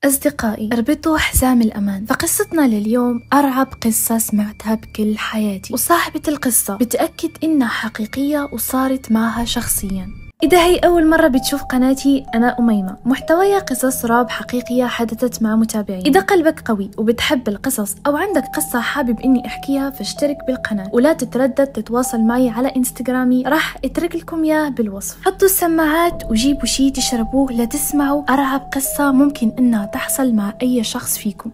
أصدقائي، اربطوا حزام الأمان. فقصتنا لليوم أرعب قصة سمعتها بكل حياتي، وصاحبة القصة بتأكد إنها حقيقية وصارت معها شخصيا. إذا هي أول مرة بتشوف قناتي، أنا أميمة، محتوايا قصص رعب حقيقية حدثت مع متابعين. إذا قلبك قوي وبتحب القصص أو عندك قصة حابب إني أحكيها فاشترك بالقناة، ولا تتردد تتواصل معي على إنستغرامي، راح أترك لكم إياه بالوصف. حطوا السماعات وجيبوا شي تشربوه لتسمعوا أرعب قصة ممكن إنها تحصل مع أي شخص فيكم.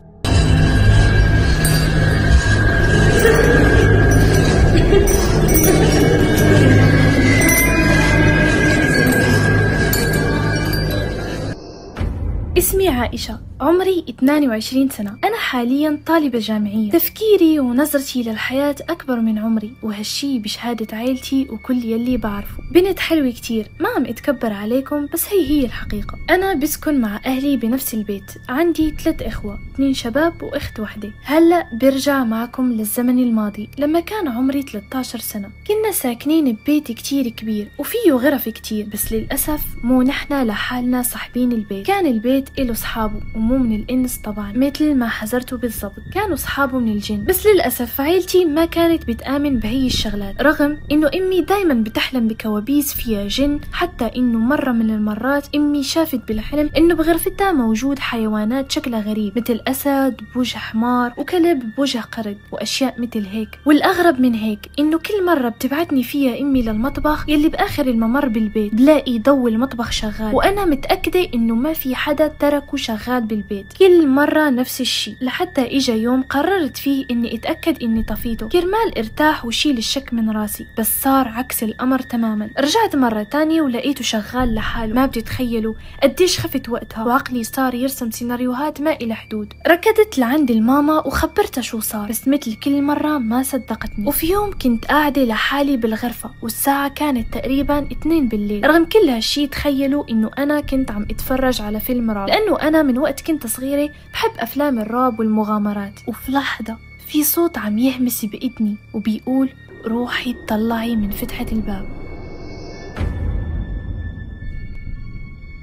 اسمي عائشة، عمري 22 سنة. أنا حاليا طالبة جامعية. تفكيري ونظرتي للحياة أكبر من عمري، وهالشي بشهادة عيلتي وكل يلي بعرفه. بنت حلوة كتير، ما عم اتكبر عليكم، بس هي الحقيقة. أنا بسكن مع أهلي بنفس البيت، عندي 3 إخوة، 2 شباب وأخت وحدة. هلأ برجع معكم للزمن الماضي لما كان عمري 13 سنة. كنا ساكنين ببيت كتير كبير وفيه غرف كتير، بس للأسف مو نحنا لحالنا صاحبين البيت. كان البيت إله صحابه، ومو من الإنس طبعا مثل ما حذرته بالضبط، كانوا صحابه من الجن. بس للأسف عيلتي ما كانت بتآمن بهي الشغلات، رغم إنه أمي دايما بتحلم بكوابيس فيها جن. حتى إنه مرة من المرات أمي شافت بالحلم إنه بغرفتها موجود حيوانات شكلها غريب، مثل أسد بوجه حمار وكلب بوجه قرد وأشياء مثل هيك. والأغرب من هيك إنه كل مرة بتبعتني فيها أمي للمطبخ يلي بآخر الممر بالبيت، بلاقي ضو المطبخ شغال، وأنا متأكدة إنه ما في حدا تركه شغال بالبيت. كل مرة نفس الشي، لحتى إجا يوم قررت فيه إني أتأكد إني طفيته كرمال ارتاح وشيل الشك من راسي. بس صار عكس الأمر تماما. رجعت مرة تانية ولقيته شغال لحاله. ما بتتخيلوا قديش خفت وقتها، وعقلي صار يرسم سيناريوهات ما إلى حدود. ركضت لعند الماما وخبرتها شو صار، بس مثل كل مرة ما صدقتني. وفي يوم كنت قاعدة لحالي بالغرفة، والساعة كانت تقريبا 2 بالليل. رغم كل هالشي تخيلوا إنه أنا كنت عم أتفرج على فيلم رعب، لأنه أنا من وقت كنت صغيرة بحب أفلام الرعب والمغامرات. وفي لحظة في صوت عم يهمس بإذني وبيقول روحي اطلعي من فتحة الباب.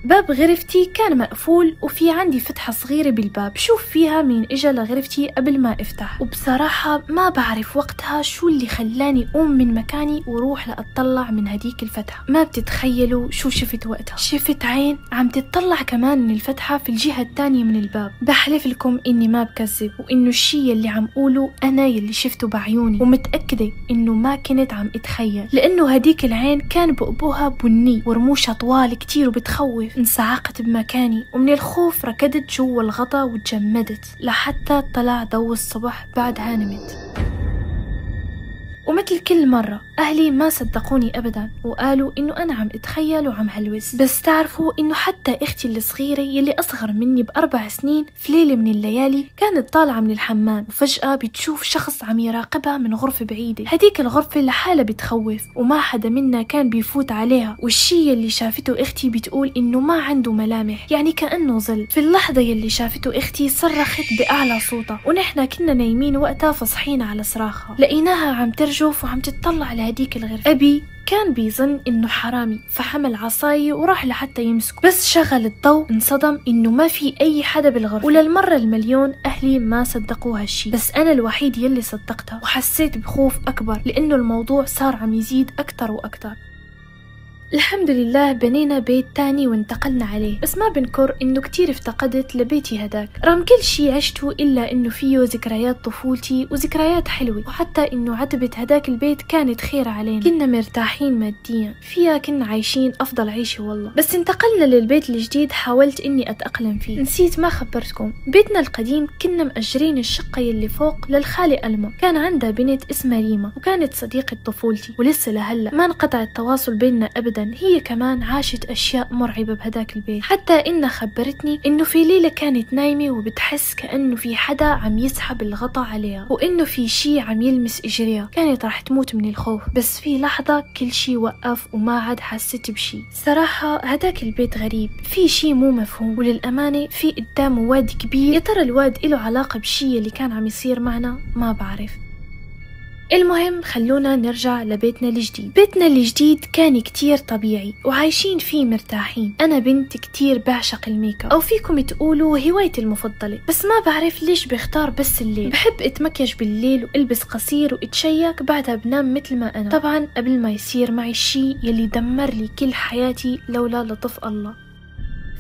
باب غرفتي كان مقفول، وفي عندي فتحة صغيرة بالباب شوف فيها مين إجا لغرفتي قبل ما افتح. وبصراحة ما بعرف وقتها شو اللي خلاني أقوم من مكاني وروح لأطلع من هديك الفتحة. ما بتتخيلوا شو شفت وقتها. شفت عين عم تطلع كمان من الفتحة في الجهة الثانية من الباب. بحلف لكم إني ما بكذب، وإنه الشي اللي عم قوله أنا يلي شفته بعيوني، ومتأكدة إنه ما كنت عم أتخيل، لأنه هديك العين كان بقبوها بني ورموشها طوال كتير وبتخوف. انصعقت بمكاني، ومن الخوف ركضت جوا الغطا وتجمدت لحتى طلع ضوء الصبح. بعدها نمت. ومثل كل مرة أهلي ما صدقوني أبدا، وقالوا إنه أنا عم أتخيل وعم هلوس. بس تعرفوا إنه حتى أختي الصغيرة يلي أصغر مني ب4 سنين في ليلة من الليالي كانت طالعة من الحمام، وفجأة بتشوف شخص عم يراقبها من غرفة بعيدة. هديك الغرفة لحالها بتخوف، وما حدا منا كان بيفوت عليها. والشي يلي شافته أختي بتقول إنه ما عنده ملامح، يعني كأنه ظل. في اللحظة يلي شافته أختي صرخت بأعلى صوتها، ونحنا كنا نايمين وقتها فصحينا على صراخها. لقيناها عم ترجف وعم تطلع لهديك الغرفة. أبي كان بيظن إنه حرامي، فحمل عصاية وراح لحتى يمسكه، بس شغل الضوء انصدم إنه ما في أي حدا بالغرفة. وللمرة المليون أهلي ما صدقوا هالشي، بس أنا الوحيد يلي صدقتها، وحسيت بخوف أكبر لأنه الموضوع صار عم يزيد أكتر وأكتر. الحمد لله بنينا بيت تاني وانتقلنا عليه، بس ما بنكر انه كتير افتقدت لبيتي هداك، رغم كل شي عشته الا انه فيه ذكريات طفولتي وذكريات حلوة. وحتى انه عتبة هداك البيت كانت خير علينا، كنا مرتاحين ماديا فيها، كنا عايشين افضل عيشة والله. بس انتقلنا للبيت الجديد حاولت اني اتأقلم فيه. نسيت ما خبرتكم، بيتنا القديم كنا مأجرين الشقة يلي فوق للخالة ألما، كان عندها بنت اسمها ريما، وكانت صديقة طفولتي، ولسه لهلا ما انقطع التواصل بيننا ابدا. هي كمان عاشت أشياء مرعبة بهداك البيت، حتى إنها خبرتني إنه في ليلة كانت نايمة وبتحس كأنه في حدا عم يسحب الغطا عليها، وإنه في شي عم يلمس إجريها. كانت راح تموت من الخوف، بس في لحظة كل شي وقف وما عاد حسيت بشي. صراحة هداك البيت غريب، في شي مو مفهوم، وللأمانة في قدامه واد كبير. يا ترى الواد إله علاقة بشي اللي كان عم يصير معنا؟ ما بعرف. المهم خلونا نرجع لبيتنا الجديد. بيتنا الجديد كان كتير طبيعي وعايشين فيه مرتاحين. أنا بنت كتير بعشق الميك اب، أو فيكم تقولوا هوايتي المفضلة، بس ما بعرف ليش بختار بس الليل. بحب اتمكيج بالليل والبس قصير واتشيك، بعدها بنام مثل ما أنا، طبعا قبل ما يصير معي الشي يلي دمر لي كل حياتي لولا لطف الله.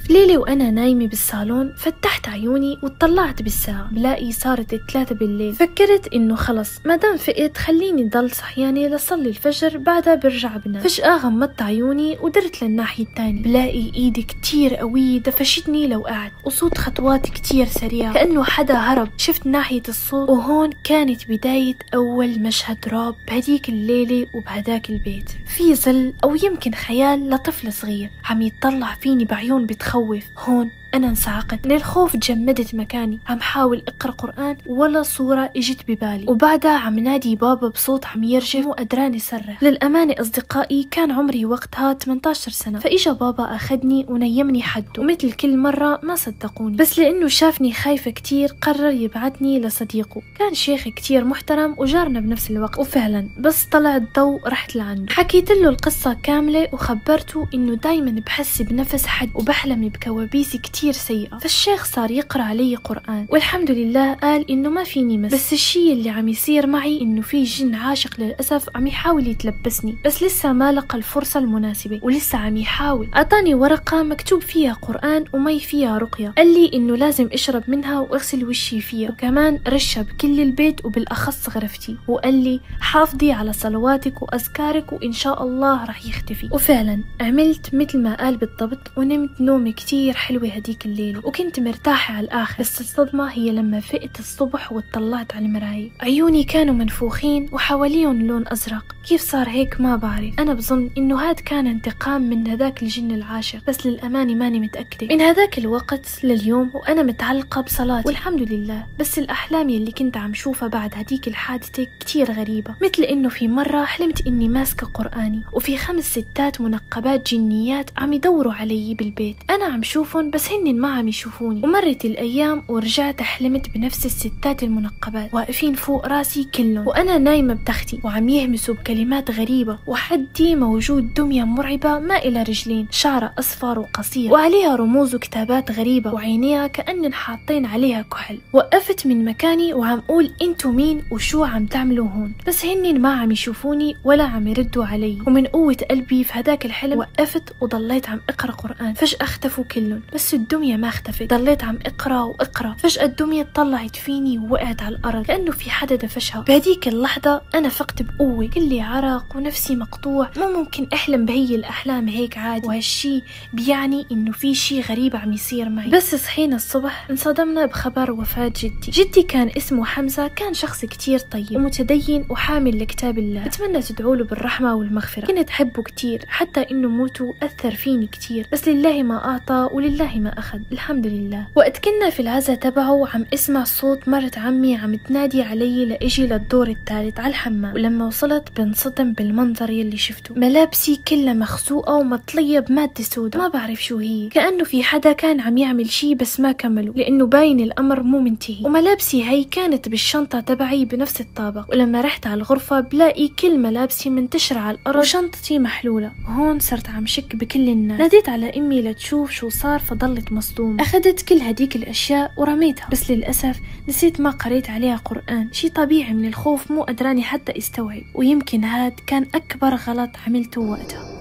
في ليلة وأنا نايمة بالصالون فتحت عيوني وطلعت بالساعة بلاقي صارت 3 بالليل. فكرت إنه خلص مادام فقت خليني ضل صحيانة لصلي الفجر، بعدها برجع بنام. فجأة غمضت عيوني ودرت للناحية التانية، بلاقي إيدي كتير قوية دفشتني لو قعدت، وصوت خطوات كتير سريعة كأنه حدا هرب. شفت ناحية الصوت، وهون كانت بداية أول مشهد رعب بهديك الليلة وبهداك البيت. في ظل أو يمكن خيال لطفل صغير عم يتطلع فيني بعيون بتخوف. هون أنا انصعقت من الخوف، تجمدت مكاني عم حاول أقرأ قرآن ولا صورة إجت ببالي، وبعدها عم نادي بابا بصوت عم يرجف وقدراني صرخ. للأمانة أصدقائي كان عمري وقتها 18 سنة، فإجا بابا أخدني ونيمني حده، ومثل كل مرة ما صدقوني، بس لأنه شافني خايفة كتير قرر يبعتني لصديقه، كان شيخ كتير محترم وجارنا بنفس الوقت. وفعلا بس طلع الضوء رحت لعنده، حكيت له القصة كاملة وخبرته إنه دايما بحس بنفس حد وبحلم بكوابيس كتير سيئة. فالشيخ صار يقرأ علي قرآن، والحمد لله قال إنه ما فيني مس، بس الشي اللي عم يصير معي إنه في جن عاشق للأسف عم يحاول يتلبسني، بس لسه ما لقى الفرصة المناسبة ولسه عم يحاول. أعطاني ورقة مكتوب فيها قرآن ومي فيها رقية، قال لي إنه لازم أشرب منها وأغسل وشي فيها، وكمان رشها بكل البيت وبالأخص غرفتي، وقال لي حافظي على صلواتك وأذكارك وإن شاء الله رح يختفي. وفعلا عملت مثل ما قال بالضبط، ونمت نوم كتير حلوة هديك الليل وكنت مرتاحة على الآخر. بس الصدمة هي لما فقت الصبح واتطلعت على المراية، عيوني كانوا منفوخين وحواليهم لون أزرق. كيف صار هيك ما بعرف، أنا بظن إنه هاد كان انتقام من هداك الجن العاشق، بس للأمانة ماني متأكدة. من هداك الوقت لليوم وأنا متعلقة بصلاتي والحمد لله، بس الأحلام اللي كنت عم شوفها بعد هديك الحادثة كتير غريبة، مثل إنه في مرة حلمت إني ماسكة قرآني وفي 5 ستات منقبات جنيات عم يدوروا علي بالبيت، أنا عم شوفهم بس هن ما عم يشوفوني. ومرت الأيام ورجعت حلمت بنفس الستات المنقبات واقفين فوق راسي كلهم، وأنا نايمة بتختي وعم يهمسوا بكلمات غريبة، وحدي موجود دمية مرعبة ما إلى رجلين، شعرها أصفر وقصير وعليها رموز وكتابات غريبة، وعينيها كأنن حاطين عليها كحل. وقفت من مكاني وعم قول انتو مين وشو عم تعملوا هون، بس هنن ما عم يشوفوني ولا عم يردوا علي. ومن قوة قلبي في هداك الحلم وقفت وضليت عم اقرأ قرآن. فجأة اختفوا كلهم، بس الدمية ما اختفت، ضليت عم اقرأ واقرأ. فجأة الدمية طلعت فيني ووقعت على الأرض كأنه في حدا دفشها. بهديك اللحظة أنا فقت بقوة، كلي عرق ونفسي مقطوع، ما ممكن أحلم بهي الأحلام هيك عادي، وهالشي بيعني إنه في شي غريب عم يصير معي. بس صحينا الصبح انصدمنا بخبر وفاة جدي. جدي كان اسمه حمزة، كان شخص كتير طيب ومتدين وحامل لكتاب الله، أتمنى تدعوله بالرحمة والمغفرة، كنت أحبه كتير حتى إنه موته أثر فيني كتير، بس لله ما أعطى ولله ما أخذ الحمد لله. وقت كنا في العزا تبعه عم اسمع صوت مرت عمي عم تنادي علي لأجي للدور الثالث على الحمام، ولما وصلت بنصدم بالمنظر يلي شفته، ملابسي كلها مخزوقة ومطلية بمادة سودة ما بعرف شو هي، كأنه في حدا كان عم يعمل شي بس ما كمله لأنه باين الأمر مو منتهي. وملابسي هي كانت بالشنطة تبعي بنفس الطابق، ولما رحت على الغرفة بلاقي كل ملابسي منتشرة على الأرض وشنطتي محلولة. هون صرت عم شك بكل الناس، ناديت على أمي لتشوف شو صار فضلت مصدومة. أخذت كل هديك الأشياء ورميتها، بس للأسف نسيت ما قريت عليها قرآن، شي طبيعي من الخوف مو قدراني حتى استوعب، ويمكن هاد كان أكبر غلط عملته وقتها.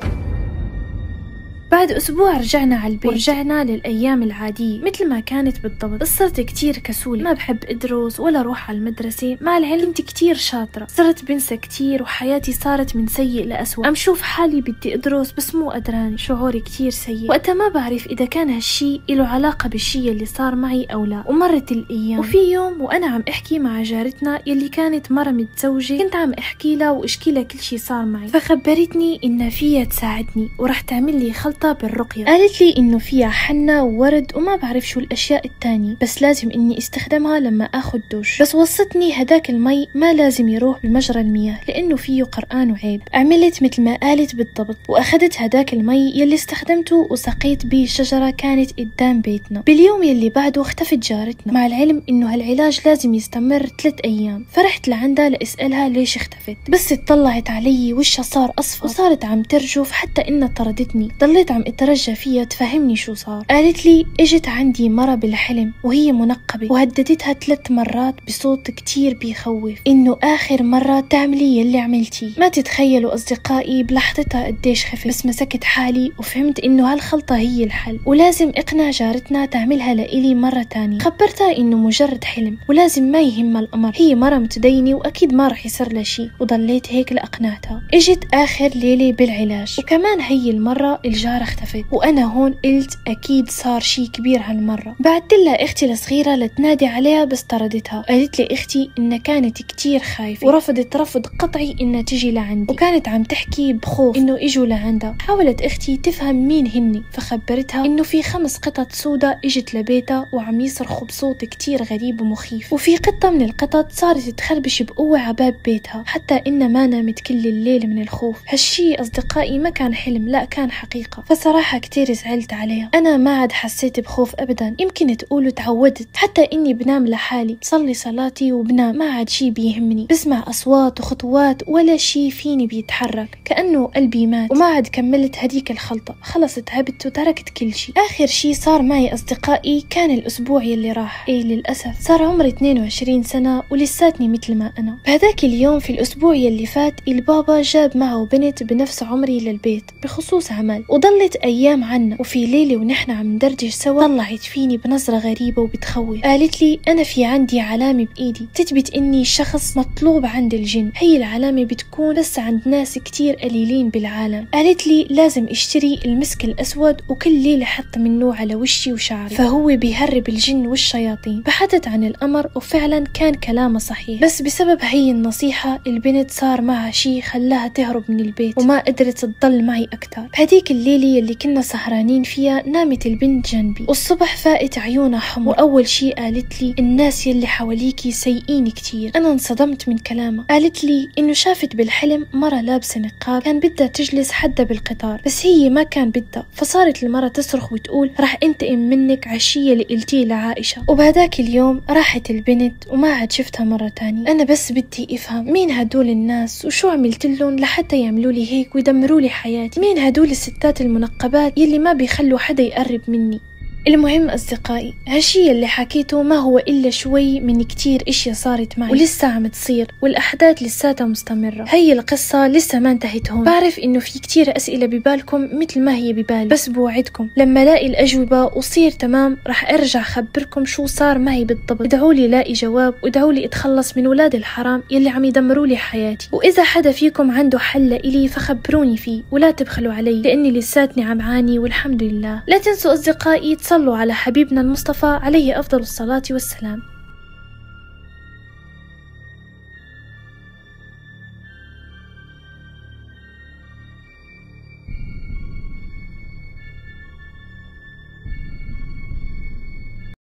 بعد أسبوع رجعنا على البيت ورجعنا للأيام العادية مثل ما كانت بالضبط، بس صرت كتير كسولة، ما بحب أدرس ولا روح على المدرسة، مع العلم كنت كتير شاطرة، صرت بنسى كتير وحياتي صارت من سيء لأسوأ، عم شوف حالي بدي أدرس بس مو قدراني، شعوري كتير سيء. وقتها ما بعرف إذا كان هالشي له علاقة بالشي اللي صار معي أو لا. ومرت الأيام، وفي يوم وأنا عم أحكي مع جارتنا يلي كانت مرة متزوجة، كنت عم أحكي لها وأشكي لها كل شي صار معي، فخبرتني إن فيها تساعدني ورح تعمل لي خلطة مرتبطة بالرقية. قالت لي إنه فيها حنة وورد وما بعرف شو الأشياء التانية، بس لازم إني استخدمها لما أخذ دوش. بس وصتني هداك المي ما لازم يروح بمجرى المياه لأنه فيه قرآن وعيب. عملت مثل ما قالت بالضبط، وأخذت هداك المي يلي استخدمته وسقيت به شجرة كانت قدام بيتنا. باليوم يلي بعده اختفت جارتنا، مع العلم إنه هالعلاج لازم يستمر 3 أيام. فرحت لعندها لأسألها ليش اختفت، بس اطلعت علي وشها صار أصفر وصارت عم ترجف حتى إنها طردتني. ضليت عم اترجى فيها تفهمني شو صار. قالت لي اجت عندي مرة بالحلم وهي منقبة، وهددتها 3 مرات بصوت كتير بيخوف إنه آخر مرة تعملي يلي عملتيه. ما تتخيلوا أصدقائي بلحظتها قديش خفت، بس مسكت حالي وفهمت إنه هالخلطة هي الحل، ولازم اقنع جارتنا تعملها لإلي مرة تانية. خبرتها إنه مجرد حلم ولازم ما يهمها الأمر، هي مرة متدينة وأكيد ما رح يصير لها شي. وضليت هيك لأقنعتها. اجت آخر ليلة بالعلاج وكمان هي المرة الجارة اختفت، وأنا هون قلت أكيد صار شي كبير هالمرة. بعت لها اختي الصغيرة لتنادي عليها بس طردتها. قالت لي اختي انها كانت كتير خايفة ورفضت رفض قطعي انها تجي لعندي، وكانت عم تحكي بخوف انه اجوا لعندها. حاولت اختي تفهم مين هني، فخبرتها انه في 5 قطط سودا اجت لبيتها وعم يصرخوا بصوت كتير غريب ومخيف، وفي قطة من القطط صارت تخربش بقوة عباب بيتها حتى انها ما نامت كل الليل من الخوف. هالشي اصدقائي ما كان حلم، لا كان حقيقة. فصراحة كتير زعلت عليها. انا ما عاد حسيت بخوف ابدا، يمكن تقولوا تعودت، حتى اني بنام لحالي صلي صلاتي وبنام، ما عاد شي بيهمني. بسمع اصوات وخطوات ولا شي فيني بيتحرك، كأنه قلبي مات. وما عاد كملت هديك الخلطة، خلص تعبت وتركت كل شي. اخر شي صار معي اصدقائي كان الاسبوع يلي راح. للاسف صار عمري 22 سنة ولساتني مثل ما انا. بهداك اليوم في الاسبوع يلي فات البابا جاب معه بنت بنفس عمري للبيت بخصوص عمل، وضلت ايام عنا. وفي ليلة ونحن عم ندردش سوا طلعت فيني بنظرة غريبة وبتخوف. قالت لي انا في عندي علامة بايدي تثبت اني شخص مطلوب عند الجن. هي العلامة بتكون بس عند ناس كتير قليلين بالعالم. قالت لي لازم اشتري المسك الاسود وكل ليلة حط منه على وشي وشعري، فهو بيهرب الجن والشياطين. بحثت عن الامر وفعلا كان كلامه صحيح، بس بسبب هي النصيحة البنت صار معها شي خلاها تهرب من البيت وما قدرت تضل معي اكتر. بهديك الليلة اللي كنا سهرانين فيها نامت البنت جنبي، والصبح فاقت عيونها حمر، واول شي قالت لي الناس يلي حواليكي سيئين كتير. انا انصدمت من كلامها. قالت لي انه شافت بالحلم مرة لابسة نقاب كان بدها تجلس حدا بالقطار، بس هي ما كان بدها، فصارت المرة تصرخ وتقول رح انتقم منك عالشي اللي قلتيه لعائشة. وبهداك اليوم راحت البنت وما عاد شفتها مرة تانية. انا بس بدي افهم مين هدول الناس وشو عملت لهم لحتى يعملوا لي هيك ويدمروا لي حياتي. مين هدول الستات المنقبات يلي ما بيخلوا حدا يقرب مني. المهم أصدقائي، هالشي اللي حكيته ما هو إلا شوي من كتير إشياء صارت معي ولسه عم تصير، والأحداث لساتها مستمرة. هي القصة لسه ما انتهت هون. بعرف إنه في كتير أسئلة ببالكم مثل ما هي ببالي، بس بوعدكم لما لاقي الأجوبة وصير تمام رح أرجع خبركم شو صار معي بالضبط. ادعولي لاقي جواب، وادعولي أتخلص من ولاد الحرام يلي عم يدمروا لي حياتي. وإذا حدا فيكم عنده حل إلي فخبروني فيه ولا تبخلوا علي، لأني لساتني عم عاني والحمد لله. لا تنسوا أصدقائي صلوا على حبيبنا المصطفى عليه أفضل الصلاة والسلام.